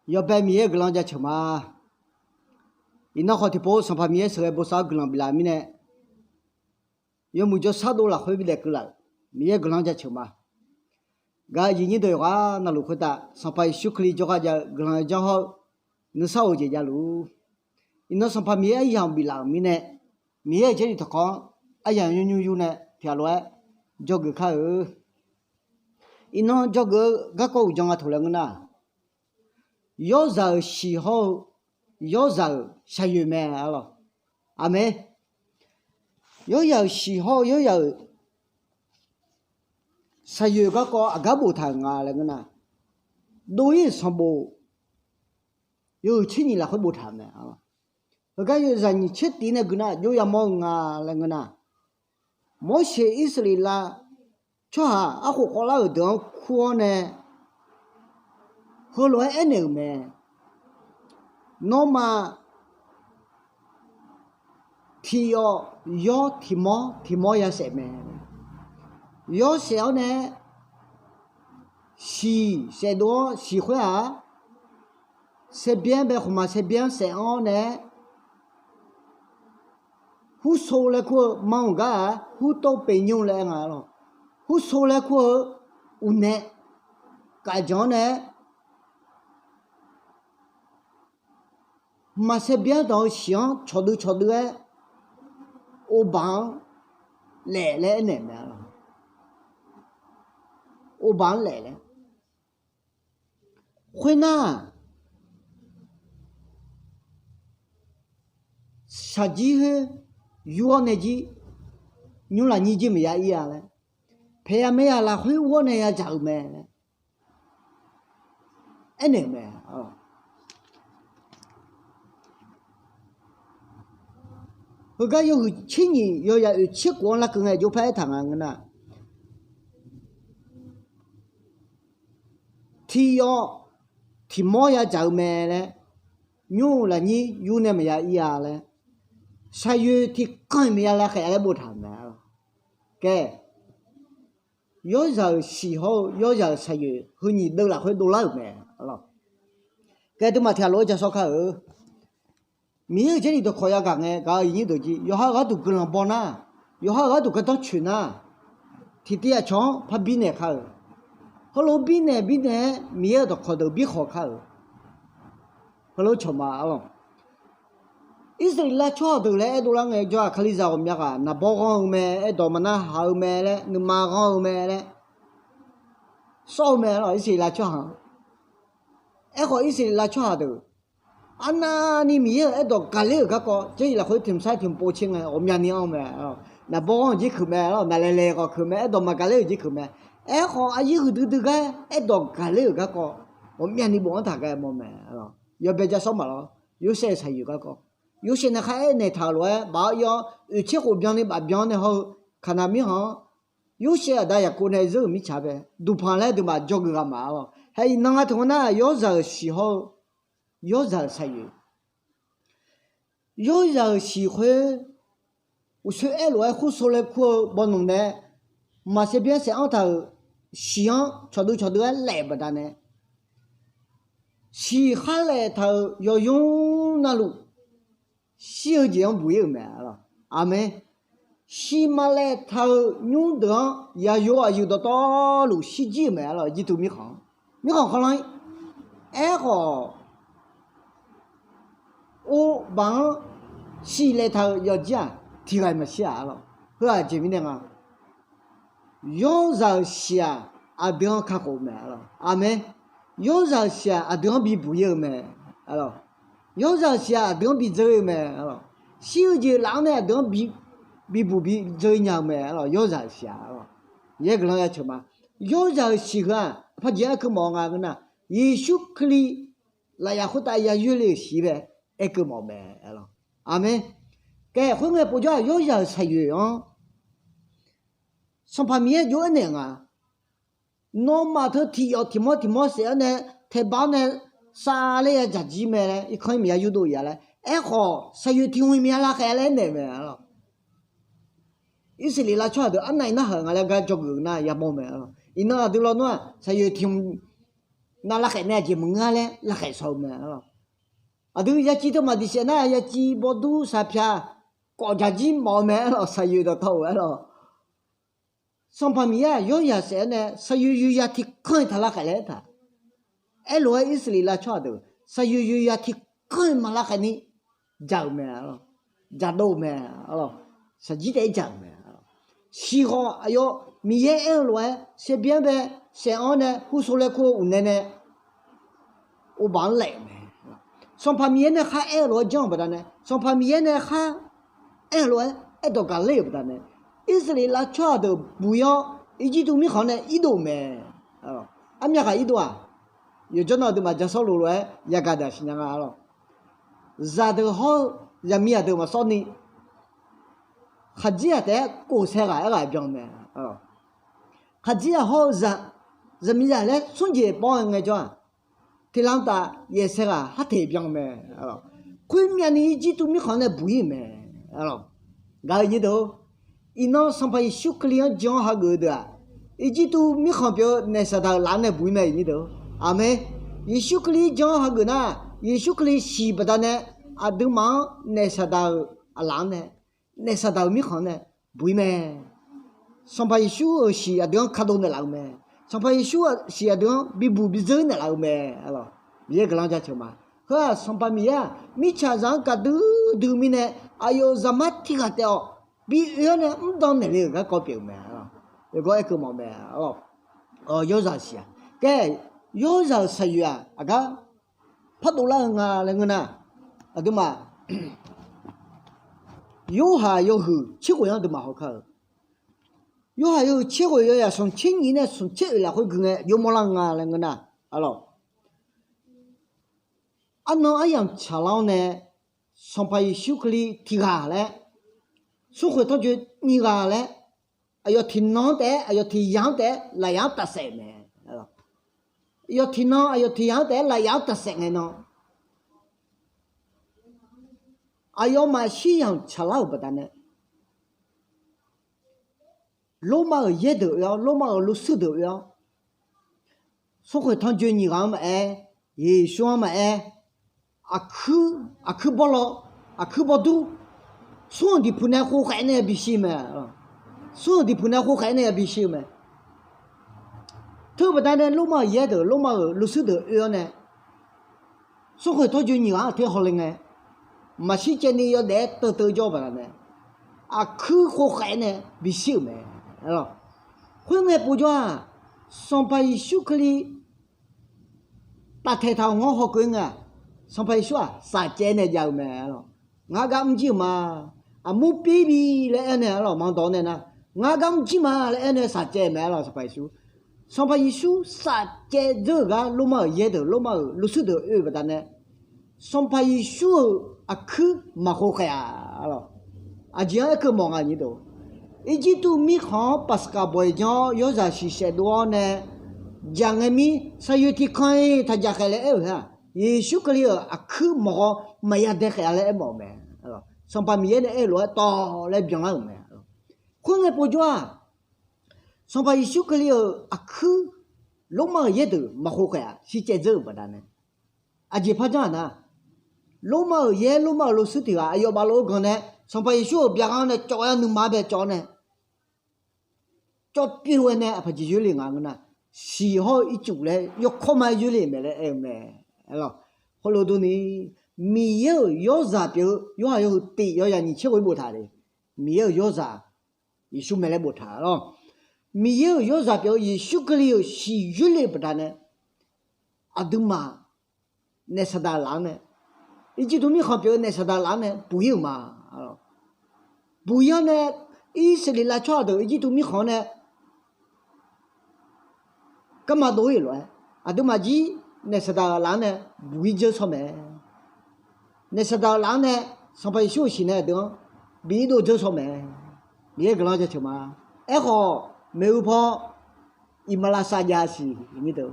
要白米个人家吃嘛，伊那好的包上把米时不少个人比拉米呢，要么就啥多了会不得个了，米个人家吃嘛。个一年的话，那路回答上把修克里就话叫个人家好，那少节家路，伊那上把米一样比拉米呢，米这里头讲，一样有呢，条路叫个看伊那叫个个讲啊头了个呢。yoeщо shiếu yoeщо shaő me alo amen yoeщо shiếu yoeщо shaő cái có aga bộ thằng à là cái nào đối xong bộ yo chỉ ni là cái bộ thằng này alo cái yo rằng chết tí này cái nào yo mong à là cái nào mỗi sự Israel là cho hà aku có là ở đường khu này hồi lối anh em mẹ nó mà thì yo thì mò ya sẽ mẹ yo sẽ nè sẽ đó khỏe à sẽ bien bé mà sẽ bien sẽ on nè hu số là của mong gà hu tô bền nhung là ngà lo hu số là của nè cái chỗ nè mà sẽ biết đó xiang cho được ấy ô bằng lẻ này mà ô bằng lẻ会那啥子呵有那几牛了你就没呀一样嘞培养没呀啦会我那呀找没哎那没啊个有青年有吃光了，更爱就排糖啊个呐。thì mò ya chào mẹ嘞，牛了你有那么呀一样嘞，啥有thì干么呀来还来不谈的了，个yoeщо shiếu yoeщо shaő和你都了会都来没了，个都嘛条路就说看米这里头可以讲的，搞一年多几，有好个都跟人帮呐，有好个都跟到群呐，天天抢怕比呢看，后来比呢米都看到比好看，后来抢嘛了，以色列抢到嘞，都啷个叫克里斯我们讲，那包光咩，多么那好咩嘞，那马光咩嘞，少咩了，以色列抢，好以色列抢到。anh ni mi ở đó cả lứa các con chứ là khối tìm sai tìm bố chinh này ôm nhà ni ông mẹ là bố chỉ khử mẹ đó là lề có khử mẹ đó mà cả lứa chỉ khử mẹ họ ai khử từ cái đó cả lứa các con ôm nhà ni bố thằng cái mồm mẹ đó giờ bây giờ sống mà đó yêu sẽ sai yêu các con yêu sẽ là khai này thảo luận bảo yêu chiếc hộp bia này bảo bia này họ khả năng mi họ yêu sẽ đại gia cô này rất mi chả bé đủ phản lại đủ mà cho cái mà đó hay năng cái thằng nào yoeщо shiếu yoeщо shaő yoeщо shiếu我说哎罗胡说来苦不弄的嘛这边是按头想瞧都来不得呢西下来头要用那路小件不有买了阿妹西马来头用的也有的道路西几买了一都没行可能哎好我帮西来头要讲提个么下了和这边的啊yoeщо下啊等看后面了阿妹yoeщо下啊等比不有没了yoeщо下等比这没了小节郎呢等比不比这样没了yoeщо下了也个人要吃嘛yoeщо shiếu啊怕这个忙啊个呢耶稣可里来呀后大呀越来西呗一个毛没了阿妹cái hôm nay bây giờ yoeщо shaő á xong phạm nghĩa vô này à nó mà thôi thì mò sẽ này thì bảo này xa lấy giá trị mà này ít khơi miếng vô ya này họ shaő thì hơi miếng là cái này này mà lo ý là là cho được anh này nó hơn là cái cho người na ya mò mà lo iná được lo nó shaő thì 那拉海那就蒙啊嘞，拉海烧么了。啊，都也记得嘛，这些那也记不都啥片，国家级毛没了，啥有的头了。上旁边啊，有些些呢，啥有也提看他拉海来他，哎，罗伊斯里拉差的，啥有也提看嘛拉海呢，讲没了，讲都没了，实际在讲没了。西方哎呦，米也哎罗，这边呗，西安呢，胡说来过无奈呢，我忘来没。上旁边呢还爱罗讲不得呢，上旁边呢还爱罗爱到个累不得呢。意思里拉差的不要，一季度没好呢，一度没，俺们还一度啊，有叫那的嘛，叫少路来也干的是那个了，热的好，人民的嘛少呢，还只要在过山个那边没，还只要好热，人民来春节帮人家讲。提啷达也是啊，还特别没，昆明的一季度没好呢不一没，然后一头，一弄上班修克里样讲下个的，一季度没好表那啥他哪呢不一没一头，阿妹，一修克里讲下个呢，一修克里洗不得呢，啊都忙那啥他啊哪呢，那啥他没好呢不一没，上班修洗啊都看到那哪没。上班一修写的比不比真的老没了，别个人家去嘛。呵，上班没啊，没吃上个都没呢，哎呦，怎么听个掉？比原来唔当那里个搞表没啊？那个一个毛没有啥事啊？该有啥事业啊？啊个，拍到了啊，那个呢？啊对嘛？有下有后，七个样都蛮好看。有还有7个月呀，从7年呢，从7月来回跟个有么人啊那个呢，啊咯，俺那俺样吃了呢，上班休克里提下来，所以他就你下来，哎要提囊的，哎要提羊的，来样得晒呢，啊咯，要提囊，哎要提羊的，来样得晒呢，哎要买西洋吃了不得呢。罗马尔也都要，罗马尔罗斯都要。所以他就你讲嘛哎，也说嘛哎，啊去不了，啊去不多，所有的不能祸害呢必须嘛，所有的不能祸害呢必须嘛。特别单单罗马尔也都，罗马尔罗斯都要呢。所以他就你讲挺好的呢，没时间呢要来都叫不了呢，啊去祸害呢必须嘛。后来不叫啊，上班一休克里，大太阳我好滚啊，上班一休啊，啥节呢就没了，我讲唔知嘛，啊冇 baby 来呢了，忙到呢，我讲唔知嘛来呢啥节没了，上班一休啥节这个罗马也的，罗马罗斯的二不得呢，上班一休啊去没好开啊了，啊这样一个忙啊你都。一季度米好，巴斯卡boy讲有啥事写多呢？讲个米，啥有天看他家开来哎哈，也许个了啊，去毛没呀得开来毛没，上班米呢哎罗到来变了没，混个不叫，上班一许个了啊去，罗马也都没好开啊，是节奏不得呢，啊就怕这样呢，罗马也罗马罗斯的啊，要把罗讲呢，上班一许别讲呢，照样能马别照呢。叫别个呢，不就有另外个呢？喜好一组嘞，要靠买有嘞没嘞哎没，咯，后来都呢，没有要啥表，有还有对，要让你吃回不他的，没有要啥，也说没来不他咯，没有要啥表，也说个了喜有嘞不他呢，啊都嘛，那啥大郎呢？一季都没好表，那啥大郎呢？不有嘛，不要呢，意思里来差的，一季都没好呢。干嘛都会乱，啊都嘛鸡，那是到人呢不会接触没，那是到人呢上班休息呢等，别都接触没，别个人家去嘛，哎好没有跑，伊马拉萨家是你都，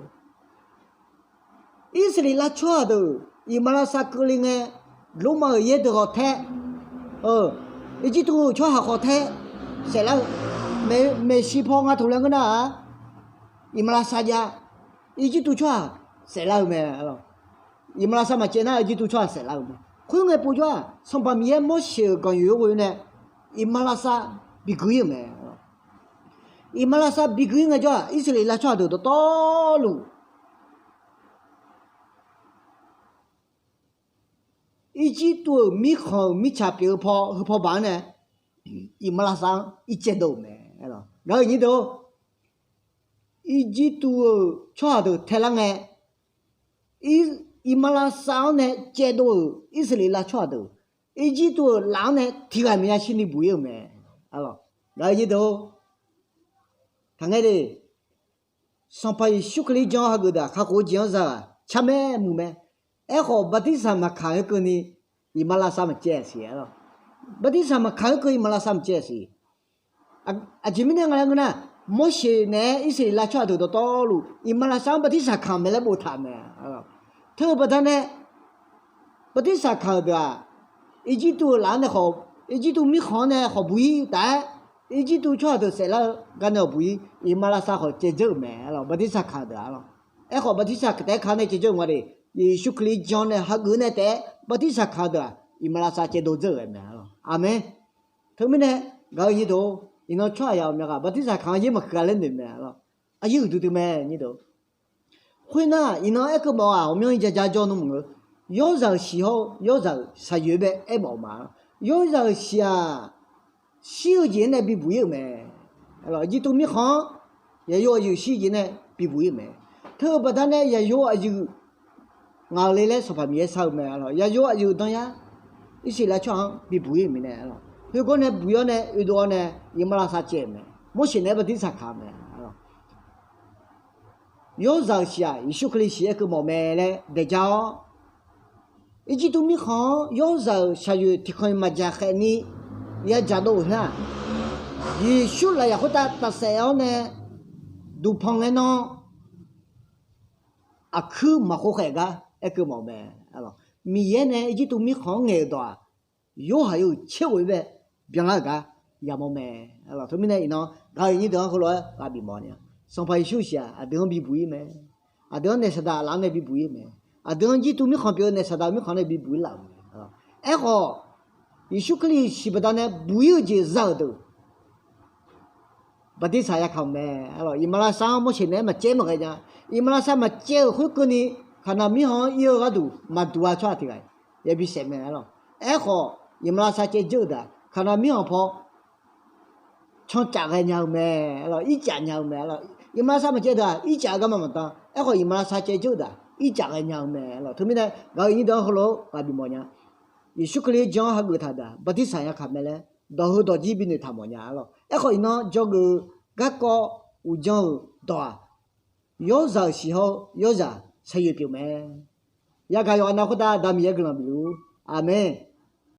意思里拉错的，伊马拉萨个人呢，罗马也都好睇，一季都错还好睇，谁了没西跑啊头两个呢？伊马拉萨家，一季度错，谁来没了？伊马拉萨嘛，见那一度穿谁来没？可能不穿，上半面没写关于我呢，伊马拉萨比贵没？伊马拉萨比贵个叫，以色列拉穿的都道路。一季度米好米差别和班呢，伊马拉萨一节都没了。然后你都一季度穿的太冷哎，伊马拉萨呢节都以色列拉穿的，一季度冷呢体感面心里不有没，了。然后你都看看的，上班休克里讲那个的，还好讲啥，前面没没。哎，好，不地上嘛看一个呢，伊马拉萨嘛解释了，不地上嘛看一个伊马拉萨嘛解释，前面那个人呢，莫些呢，一些拉出头的道路，伊马拉萨不地上看没来不谈没，他不谈呢，不地上看的啊，一季度烂的好，一季度没好呢好不易，但一季度出头谁了干的不易，伊马拉萨好节奏没了，不地上看的了，哎好不地上在看的节奏我的。耶稣克里讲呢，哈个呢在不地上看的，伊马拉萨节奏走的没了，阿门。他们呢，搞一头，伊那穿要没个，不地上看也没可能的没了，有的没你都。会呢，伊那一个毛啊，我们一家教弄个，要让喜好，要让啥月呗，爱毛嘛，要让下，小节呢比不有没，了，你都没好，也要有小节呢比不有没，他不但呢也要有。我来来说话没少没了，也有当然，一些来讲比不一样的了。如果呢不要呢，有多呢，伊马拉萨节没，我现在不地上看没了。有让些，伊说可以些个毛没嘞，大家，一直都没好，有让下月提看嘛家海呢，也讲到啥，伊说了也会打谁要呢，都碰了呢，去嘛好海个。一个毛病，米也呢，一直都没好挨到，还有切回呗，别那个也毛病，他们呢，伊那，你等后来那比毛呢，上班休息啊，等比不一没，等那啥的，哪那比不一没，等一都没好别那啥的，没好那比不一了，哎好，你说可以西不到呢，不有就绕的，不得啥也看没，伊马拉萨目前呢嘛节目个讲，伊马拉萨嘛节会跟你。看到米行有个度，嘛多啊出来也比谁没了。哎好，伊马拉萨节奏的，看到米行跑，从家个娘没了，一家娘没了。伊马拉萨嘛节奏，一家个嘛当，哎好伊马拉萨节奏的，一家个娘没了。他们呢，搞一到后头，把比么样？伊说可以讲还给他的，不得啥也看没嘞，到后到这边的他么样了。哎好伊那叫个有讲到，要让时候要让。才有表妹，也该要那回答咱们也跟了比如，阿门。